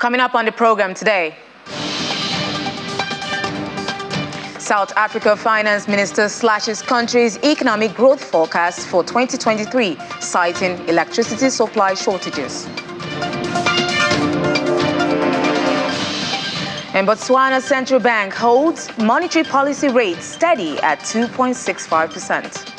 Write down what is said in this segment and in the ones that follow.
Coming up on the program today, South Africa Finance Minister slashes country's economic growth forecast for 2023, citing electricity supply shortages. And Botswana Central Bank holds monetary policy rate steady at 2.65%.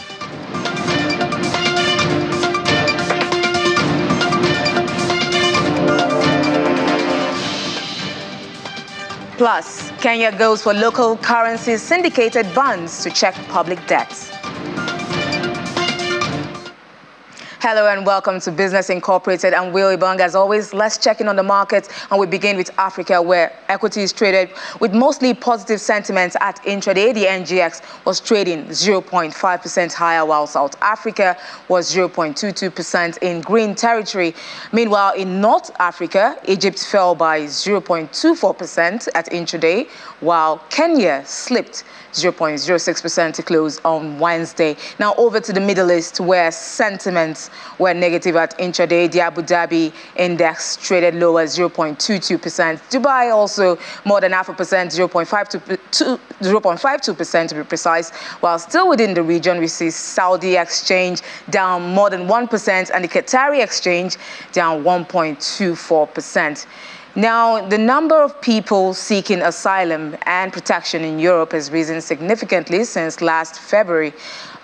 Plus, Kenya goes for local currency syndicated bonds to check public debts. Hello and welcome to Business Incorporated. I'm Will Ibong. As always, let's check in on the markets, and we begin with Africa, where equities traded with mostly positive sentiments at intraday. The NGX was trading 0.5% higher, while South Africa was 0.22% in green territory. Meanwhile, in North Africa, Egypt fell by 0.24% at intraday, while Kenya slipped 0.06% to close on Wednesday. Now over to the Middle East, where sentiments were negative at intraday. The Abu Dhabi index traded lower 0.22%. Dubai also more than 0.5%, 0.52% to be precise. While still within the region, we see Saudi exchange down more than 1% and the Qatari exchange down 1.24%. Now, the number of people seeking asylum and protection in Europe has risen significantly since last February.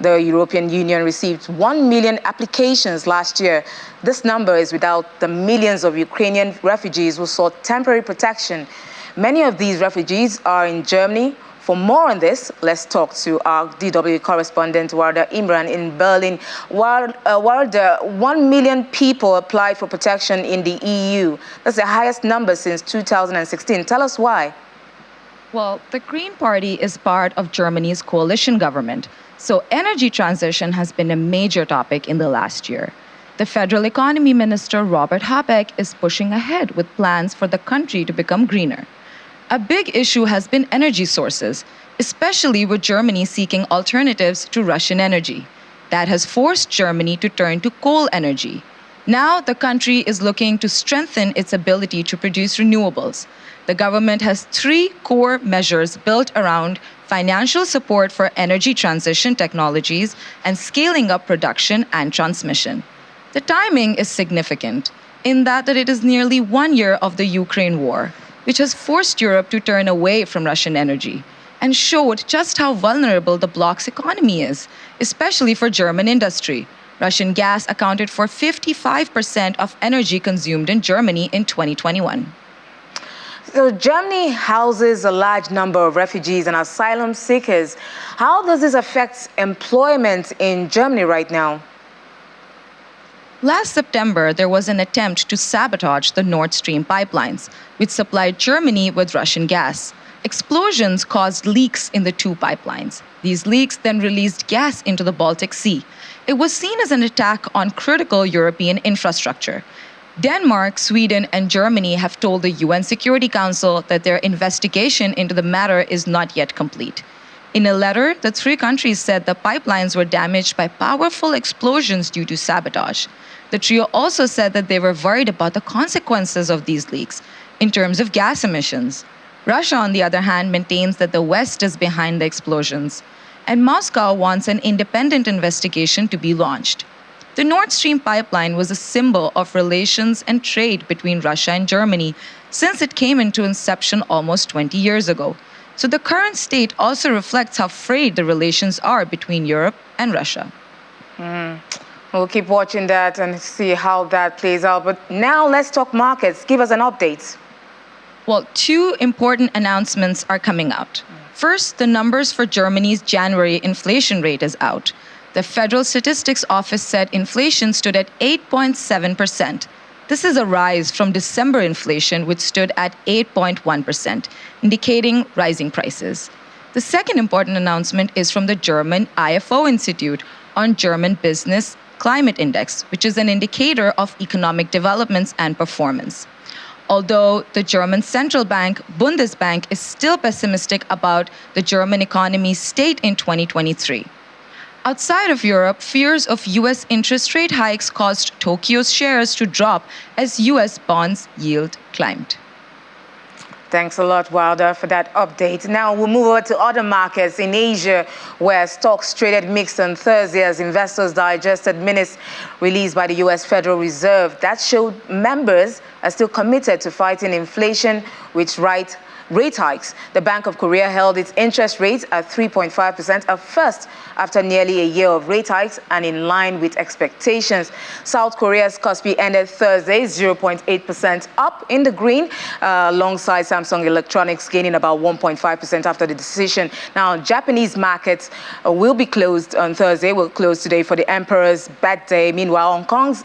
The European Union received 1 million applications last year. This number is without the millions of Ukrainian refugees who sought temporary protection. Many of these refugees are in Germany. For more on this, let's talk to our DW correspondent, Warda Imran in Berlin. Warda, 1 million people applied for protection in the EU. That's the highest number since 2016. Tell us why. Well, the Green Party is part of Germany's coalition government, so energy transition has been a major topic in the last year. The Federal Economy Minister, Robert Habeck, is pushing ahead with plans for the country to become greener. A big issue has been energy sources, especially with Germany seeking alternatives to Russian energy. That has forced Germany to turn to coal energy. Now the country is looking to strengthen its ability to produce renewables. The government has 3 core measures built around financial support for energy transition technologies and scaling up production and transmission. The timing is significant in that it is nearly 1 year of the Ukraine war, which has forced Europe to turn away from Russian energy and showed just how vulnerable the bloc's economy is, especially for German industry. Russian gas accounted for 55% of energy consumed in Germany in 2021. So Germany houses a large number of refugees and asylum seekers. How does this affect employment in Germany right now? Last September, there was an attempt to sabotage the Nord Stream pipelines, which supplied Germany with Russian gas. Explosions caused leaks in the 2 pipelines. These leaks then released gas into the Baltic Sea. It was seen as an attack on critical European infrastructure. Denmark, Sweden, and Germany have told the UN Security Council that their investigation into the matter is not yet complete. In a letter, the 3 countries said the pipelines were damaged by powerful explosions due to sabotage. The trio also said that they were worried about the consequences of these leaks in terms of gas emissions. Russia, on the other hand, maintains that the West is behind the explosions, and Moscow wants an independent investigation to be launched. The Nord Stream pipeline was a symbol of relations and trade between Russia and Germany since it came into inception almost 20 years ago. So the current state also reflects how frayed the relations are between Europe and Russia. We'll keep watching that and see how that plays out. But now let's talk markets. Give us an update. Well, 2 important announcements are coming out. First, the numbers for Germany's January inflation rate is out. The Federal Statistics Office said inflation stood at 8.7%. This is a rise from December inflation, which stood at 8.1%, indicating rising prices. The second important announcement is from the German IFO Institute on German Business Climate Index, which is an indicator of economic developments and performance. Although the German central bank, Bundesbank, is still pessimistic about the German economy's state in 2023. Outside of Europe, fears of U.S. interest rate hikes caused Tokyo's shares to drop as U.S. bonds yield climbed. Thanks a lot, Wilder, for that update. Now we'll move over to other markets in Asia, where stocks traded mixed on Thursday as investors digested minutes released by the U.S. Federal Reserve that showed members are still committed to fighting inflation, which rate hikes. The Bank of Korea held its interest rate at 3.5%, a first after nearly a year of rate hikes and in line with expectations. South Korea's Kospi ended Thursday 0.8% up in the green, alongside Samsung Electronics gaining about 1.5% after the decision. Now, Japanese markets will be closed on Thursday, will close today for the Emperor's birthday. Meanwhile, Hong Kong's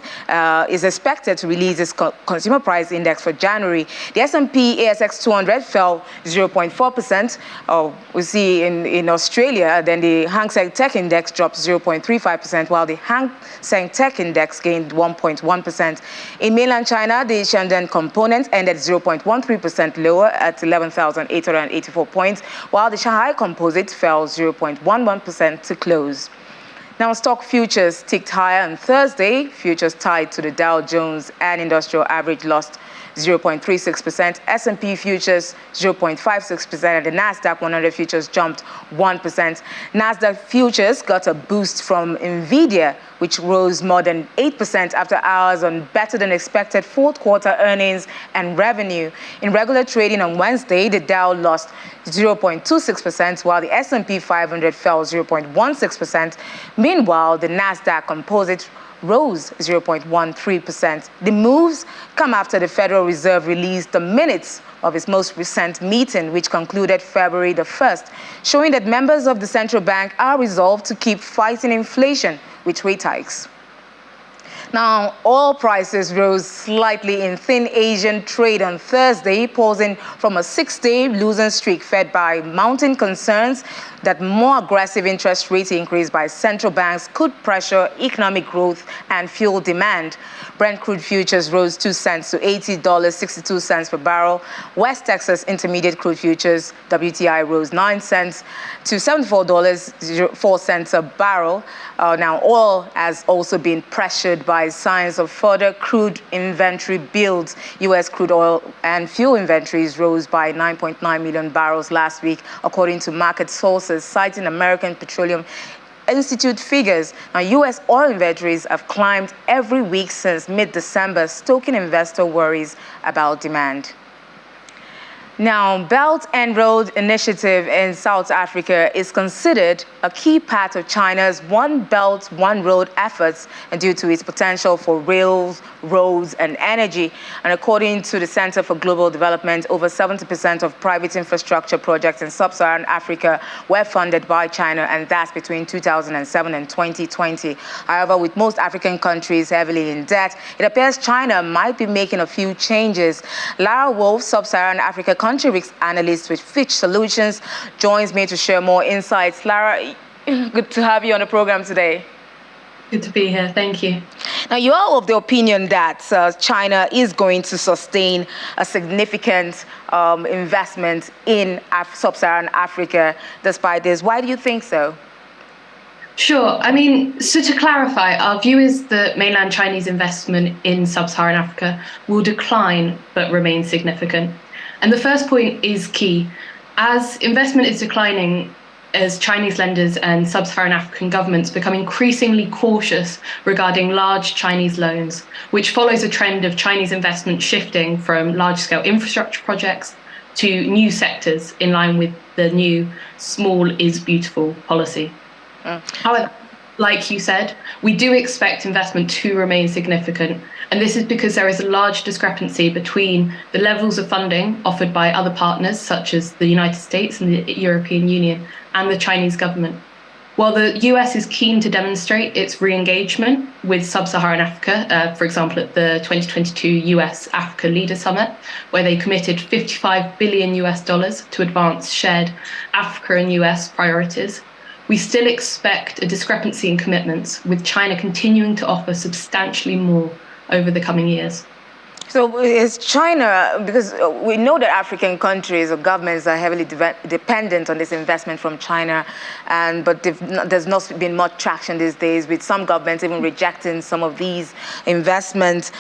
is expected to release its consumer price index for January. The S&P ASX 200 fell 0.4%. We see in Australia, then the Hang Seng Tech Index dropped 0.35%, while the Hang Seng Tech Index gained 1.1%. In mainland China, the Shenzhen Component ended 0.13% lower at 11,884 points, while the Shanghai Composite fell 0.11% to close. Now, stock futures ticked higher on Thursday. Futures tied to the Dow Jones and Industrial Average lost 0.36%, S&P futures 0.56%, and the Nasdaq 100 futures jumped 1%. Nasdaq futures got a boost from Nvidia, which rose more than 8% after hours on better than expected fourth quarter earnings and revenue. In regular trading on Wednesday, the Dow lost 0.26%, while the S&P 500 fell 0.16%. Meanwhile, the Nasdaq Composite rose 0.13%. The moves come after the Federal Reserve released the minutes of its most recent meeting, which concluded February the 1st, showing that members of the central bank are resolved to keep fighting inflation with rate hikes. Now, oil prices rose slightly in thin Asian trade on Thursday, pausing from a 6-day losing streak fed by mounting concerns that more aggressive interest rate increase by central banks could pressure economic growth and fuel demand. Brent crude futures rose 2 cents to $80.62 per barrel. West Texas Intermediate crude futures, WTI, rose 9 cents to $74.04 a barrel. Now, oil has also been pressured by signs of further crude inventory builds. U.S. crude oil and fuel inventories rose by 9.9 million barrels last week, according to market sources citing American Petroleum Institute figures. Now, U.S. oil inventories have climbed every week since mid-December, stoking investor worries about demand. Now, Belt and Road Initiative in South Africa is considered a key part of China's One Belt, One Road efforts, and due to its potential for rails, roads, and energy. And according to the Center for Global Development, over 70% of private infrastructure projects in sub-Saharan Africa were funded by China, and that's between 2007 and 2020. However, with most African countries heavily in debt, it appears China might be making a few changes. Lara Wolf, Sub-Saharan Africa country risk analyst with Fitch Solutions, joins me to share more insights. Lara, good to have you on the program today. Good to be here. Thank you. Now, you are of the opinion that China is going to sustain a significant investment in sub-Saharan Africa despite this. Why do you think so? Sure. I mean, so to clarify, our view is that mainland Chinese investment in sub-Saharan Africa will decline but remain significant. And the first point is key. As investment is declining, as Chinese lenders and sub-Saharan African governments become increasingly cautious regarding large Chinese loans, which follows a trend of Chinese investment shifting from large-scale infrastructure projects to new sectors in line with the new small is beautiful policy. However, like you said, we do expect investment to remain significant. And this is because there is a large discrepancy between the levels of funding offered by other partners, such as the United States and the European Union, and the Chinese government. While the US is keen to demonstrate its re-engagement with sub-Saharan Africa, for example, at the 2022 US-Africa Leader Summit, where they committed $55 billion to advance shared Africa and US priorities, we still expect a discrepancy in commitments, with China continuing to offer substantially more over the coming years. So is China, because we know that African countries or governments are heavily dependent on this investment from China, but there's not been much traction these days, with some governments even rejecting some of these investments.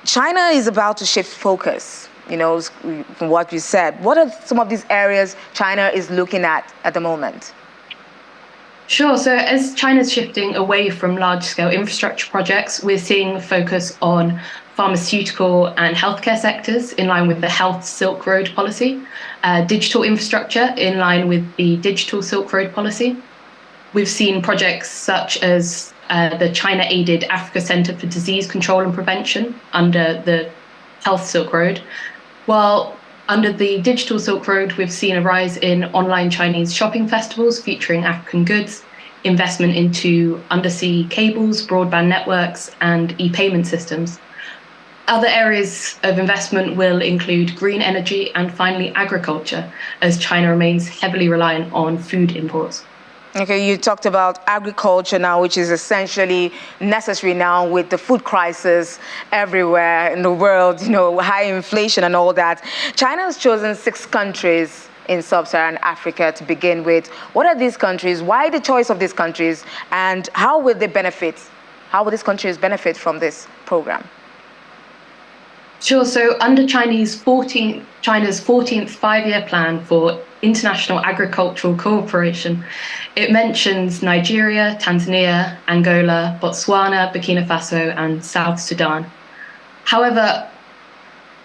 China is about to shift focus, from what you said. What are some of these areas China is looking at the moment? Sure. So as China's shifting away from large-scale infrastructure projects, we're seeing a focus on pharmaceutical and healthcare sectors in line with the Health Silk Road policy, digital infrastructure in line with the Digital Silk Road policy. We've seen projects such as the China-aided Africa Centre for Disease Control and Prevention under the Health Silk Road, while under the Digital Silk Road, we've seen a rise in online Chinese shopping festivals featuring African goods, investment into undersea cables, broadband networks, and e-payment systems. Other areas of investment will include green energy and finally agriculture, as China remains heavily reliant on food imports. Okay, you talked about agriculture now, which is essentially necessary now with the food crisis everywhere in the world, high inflation and all that. China has chosen 6 countries in sub-Saharan Africa to begin with. What are these countries? Why the choice of these countries? And how will they benefit? How will these countries benefit from this program? Sure. So under China's 14th five-year plan for international agricultural cooperation, it mentions Nigeria, Tanzania, Angola, Botswana, Burkina Faso, and South Sudan. However,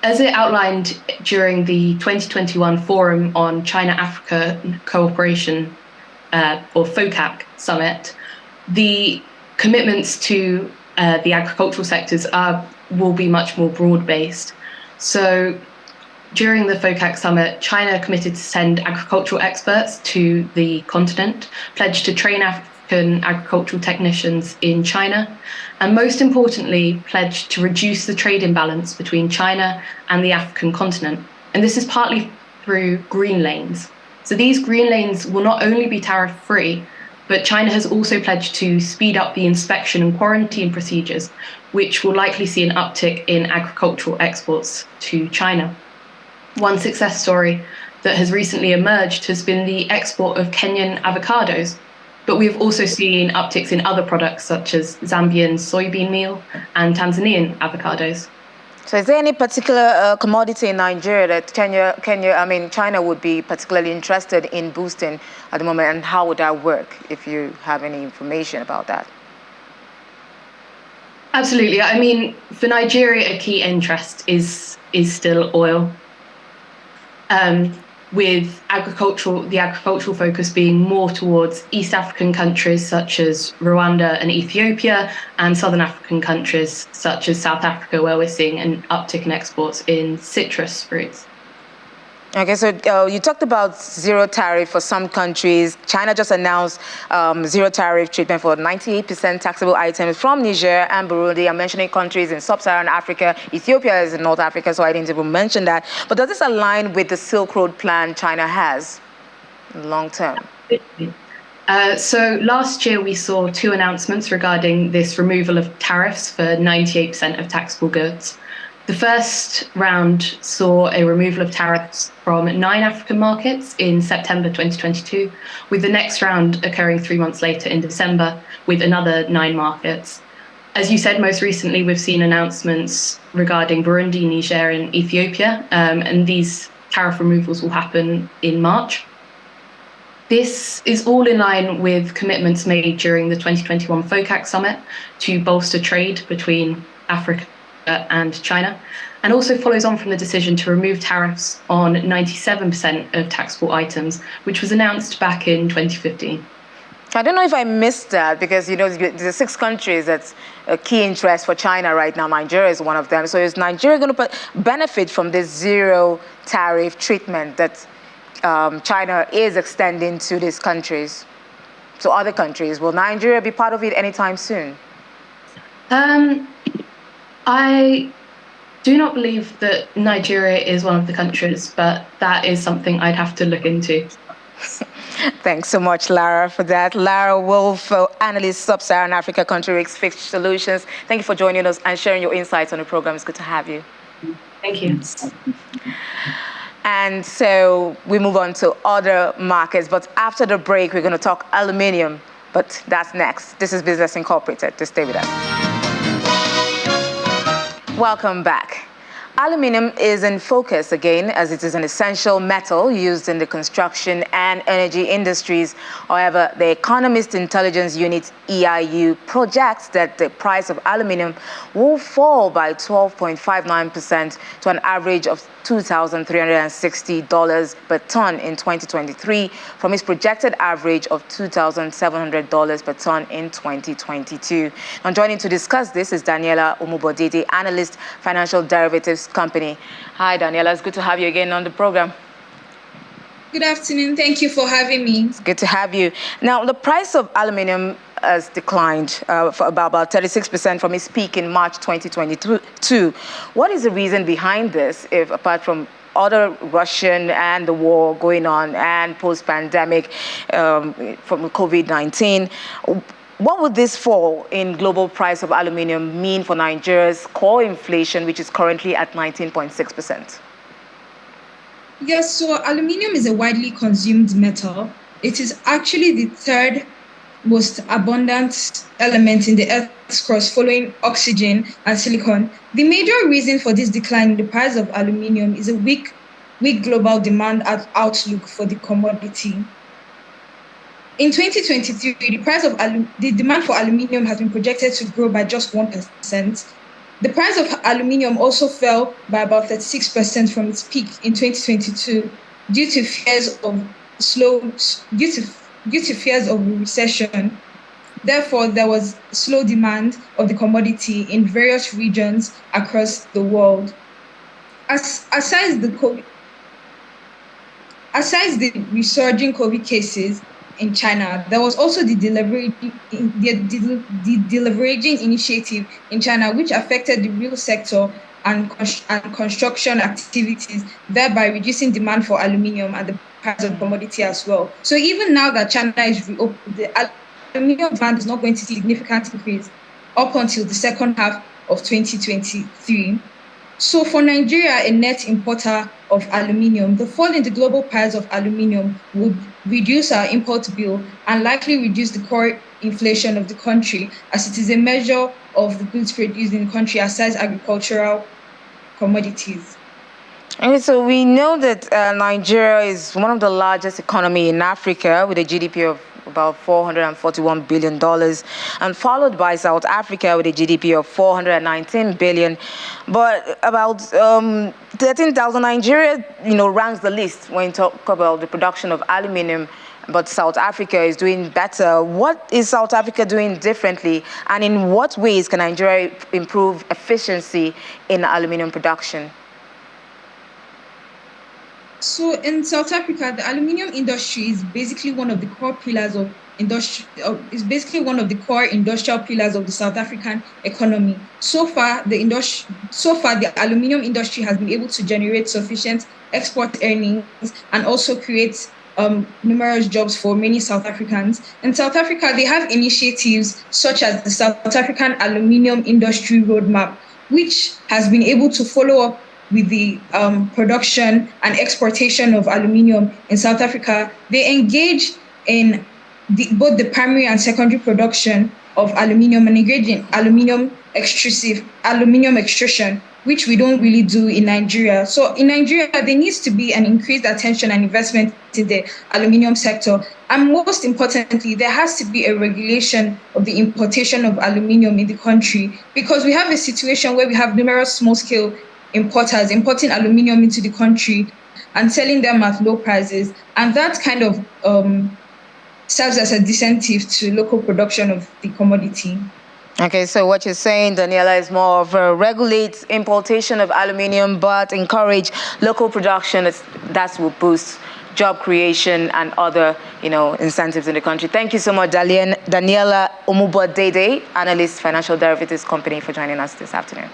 as it outlined during the 2021 Forum on China-Africa Cooperation, or FOCAC summit, the commitments to the agricultural sectors will be much more broad-based. So during the FOCAC summit, China committed to send agricultural experts to the continent, pledged to train African agricultural technicians in China, and most importantly, pledged to reduce the trade imbalance between China and the African continent. And this is partly through green lanes. So these green lanes will not only be tariff-free, but China has also pledged to speed up the inspection and quarantine procedures, which will likely see an uptick in agricultural exports to China. One success story that has recently emerged has been the export of Kenyan avocados, but we've also seen upticks in other products such as Zambian soybean meal and Tanzanian avocados. So is there any particular commodity in Nigeria that China would be particularly interested in boosting at the moment, and how would that work, if you have any information about that? Absolutely. I mean, for Nigeria, a key interest is still oil, with the agricultural focus being more towards East African countries such as Rwanda and Ethiopia, and Southern African countries such as South Africa, where we're seeing an uptick in exports in citrus fruits. Okay, so you talked about zero tariff for some countries. China just announced zero tariff treatment for 98% taxable items from Niger and Burundi. I'm mentioning countries in sub-Saharan Africa. Ethiopia is in North Africa, so I didn't even mention that. But does this align with the Silk Road plan China has long term? So last year we saw 2 announcements regarding this removal of tariffs for 98% of taxable goods. The first round saw a removal of tariffs from 9 African markets in September 2022, with the next round occurring 3 months later in December with another 9 markets. As you said, most recently we've seen announcements regarding Burundi, Niger, and Ethiopia, and these tariff removals will happen in March. This is all in line with commitments made during the 2021 FOCAC summit to bolster trade between Africa and China, and also follows on from the decision to remove tariffs on 97% of taxable items, which was announced back in 2015. I don't know if I missed that, because there's 6 countries that's a key interest for China right now. Nigeria is one of them. So is Nigeria going to benefit from this zero tariff treatment that China is extending to these countries, to other countries? Will Nigeria be part of it anytime soon? I do not believe that Nigeria is one of the countries, but that is something I'd have to look into. Thanks so much, Lara, for that. Lara Wolf, analyst, Sub-Saharan Africa Country Risk Fixed Solutions. Thank you for joining us and sharing your insights on the program. It's good to have you. Thank you. And so we move on to other markets. But after the break, we're going to talk aluminium. But that's next. This is Business Incorporated. Just stay with us. Welcome back. Aluminium is in focus again as it is an essential metal used in the construction and energy industries. However, the Economist Intelligence Unit EIU projects that the price of aluminium will fall by 12.59% to an average of $2,360 per ton in 2023 from its projected average of $2,700 per ton in 2022. Now joining to discuss this is Daniela Omubodede, analyst, financial derivatives company. Hi, Daniela. It's good to have you again on the program. Good afternoon. Thank you for having me. It's good to have you. Now, the price of aluminium has declined for about 36% from its peak in March 2022. What is the reason behind this, if apart from other Russian and the war going on and post-pandemic from COVID-19? What would this fall in global price of aluminium mean for Nigeria's core inflation, which is currently at 19.6%? Yes, so aluminium is a widely consumed metal. It is actually the third most abundant element in the Earth's crust, following oxygen and silicon. The major reason for this decline in the price of aluminium is a weak global demand outlook for the commodity. In 2023, the demand for aluminium has been projected to grow by just 1%. The price of aluminium also fell by about 36% from its peak in 2022 due to fears of recession. Therefore, there was slow demand of the commodity in various regions across the world. Aside the resurging COVID cases in China, there was also the deleveraging initiative in China, which affected the real sector and construction activities, thereby reducing demand for aluminium and the price of commodity as well. So even now that China is reopened, the aluminium demand is not going to see a significant increase up until the second half of 2023. So for Nigeria, a net importer of aluminium, the fall in the global price of aluminium would reduce our import bill and likely reduce the core inflation of the country, as it is a measure of the goods produced in the country aside agricultural commodities. Okay, so we know that Nigeria is one of the largest economies in Africa with a GDP of about $441 billion, and followed by South Africa with a GDP of $419 billion. But about 13,000 Nigeria, ranks the list when you talk about the production of aluminium. But South Africa is doing better. What is South Africa doing differently, and in what ways can Nigeria improve efficiency in aluminium production? So in South Africa, the aluminium industry is basically one of the core pillars of industrial pillars of the South African economy. So far, the aluminium industry has been able to generate sufficient export earnings and also create numerous jobs for many South Africans. In South Africa, they have initiatives such as the South African Aluminium Industry Roadmap, which has been able to follow up with the production and exportation of aluminium in South Africa. They engage in both the primary and secondary production of aluminium and engage in aluminium extrusion, which we don't really do in Nigeria. So in Nigeria, there needs to be an increased attention and investment in the aluminium sector. And most importantly, there has to be a regulation of the importation of aluminium in the country, because we have a situation where we have numerous small-scale importers importing aluminium into the country and selling them at low prices. And that kind of serves as a disincentive to local production of the commodity. Okay, so what you're saying, Daniela, is more of regulate importation of aluminium, but encourage local production. That will boost job creation and other, incentives in the country. Thank you so much, Daniela Omubodede, analyst, financial derivatives company, for joining us this afternoon.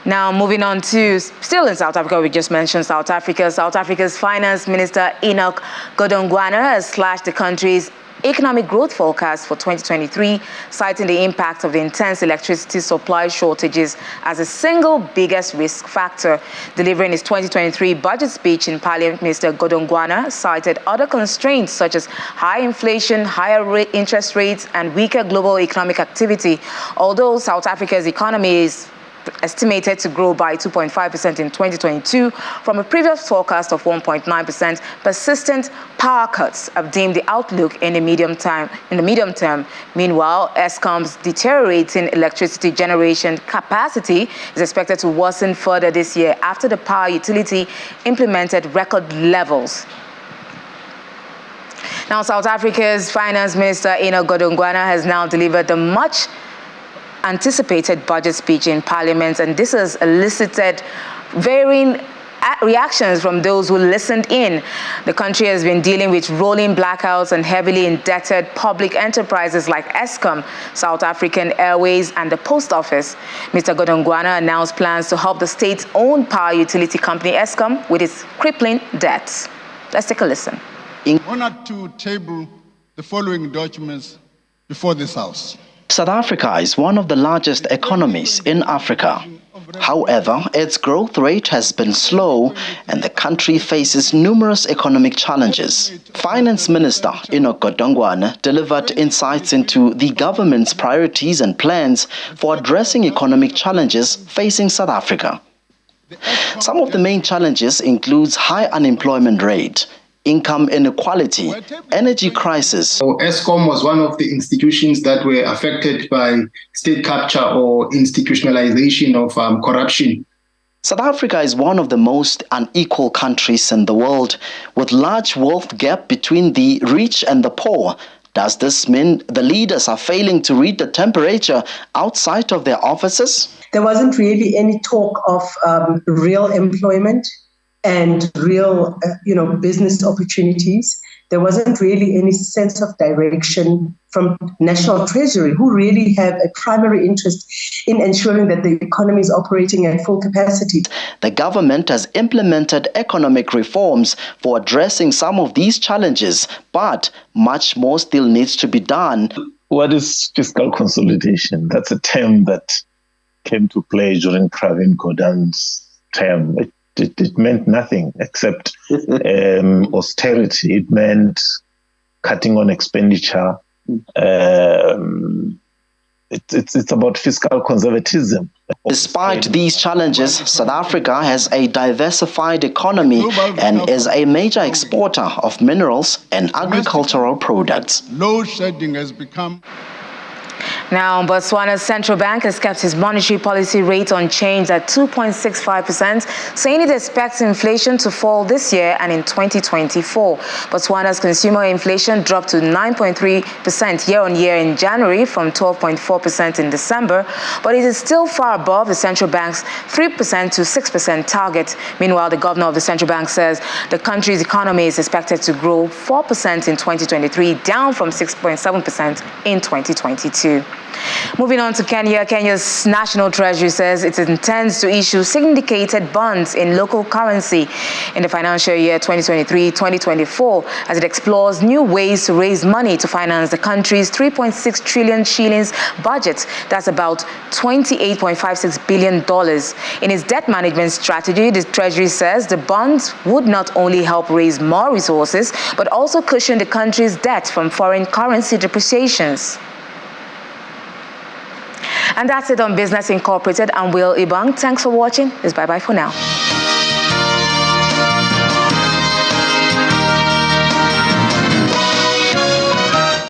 Now, moving on to, still in South Africa, we just mentioned South Africa. South Africa's Finance Minister Enoch Godongwana has slashed the country's economic growth forecast for 2023, citing the impact of the intense electricity supply shortages as the single biggest risk factor. Delivering his 2023 budget speech in Parliament, Mr. Godongwana cited other constraints such as high inflation, higher interest rates, and weaker global economic activity. Although South Africa's economy is estimated to grow by 2.5% in 2022 from a previous forecast of 1.9%, persistent power cuts have dimmed the outlook in the medium term. Meanwhile, Eskom's deteriorating electricity generation capacity is expected to worsen further this year after the power utility implemented record levels. Now, South Africa's Finance Minister Enoch Godongwana has now delivered the much anticipated budget speech in Parliament, and this has elicited varying reactions from those who listened in. The country has been dealing with rolling blackouts and heavily indebted public enterprises like Eskom, South African Airways, and the Post Office. Mr. Godongwana announced plans to help the state-owned power utility company Eskom with its crippling debts. Let's take a listen. I'm honored to table the following documents before this House. South Africa is one of the largest economies in Africa. However, its growth rate has been slow and the country faces numerous economic challenges. Finance Minister Enoch Godongwana delivered insights into the government's priorities and plans for addressing economic challenges facing South Africa. Some of the main challenges include high unemployment rate, income inequality, energy crisis. So Eskom was one of the institutions that were affected by state capture or institutionalization of corruption. South Africa is one of the most unequal countries in the world, with large wealth gap between the rich and the poor. Does this mean the leaders are failing to read the temperature outside of their offices? There wasn't really any talk of real employment and real, business opportunities. There wasn't really any sense of direction from National Treasury, who really have a primary interest in ensuring that the economy is operating at full capacity. The government has implemented economic reforms for addressing some of these challenges, but much more still needs to be done. What is fiscal consolidation? That's a term that came to play during Pravin Gordhan's term. It meant nothing except austerity. It meant cutting on expenditure. It's about fiscal conservatism. Despite these challenges, South Africa has a diversified economy and is a major exporter of minerals and agricultural products. Load shedding has become... Now, Botswana's central bank has kept its monetary policy rate unchanged at 2.65%, saying it expects inflation to fall this year and in 2024. Botswana's consumer inflation dropped to 9.3% year-on-year in January from 12.4% in December, but it is still far above the central bank's 3% to 6% target. Meanwhile, the governor of the central bank says the country's economy is expected to grow 4% in 2023, down from 6.7% in 2022. Moving on to Kenya, Kenya's National Treasury says it intends to issue syndicated bonds in local currency in the financial year 2023-2024 as it explores new ways to raise money to finance the country's 3.6 trillion shillings budget. That's about $28.56 billion. In its debt management strategy, the Treasury says the bonds would not only help raise more resources, but also cushion the country's debt from foreign currency depreciations. And that's it on Business Incorporated. I'm Will Ibang. Thanks for watching. It's bye-bye for now.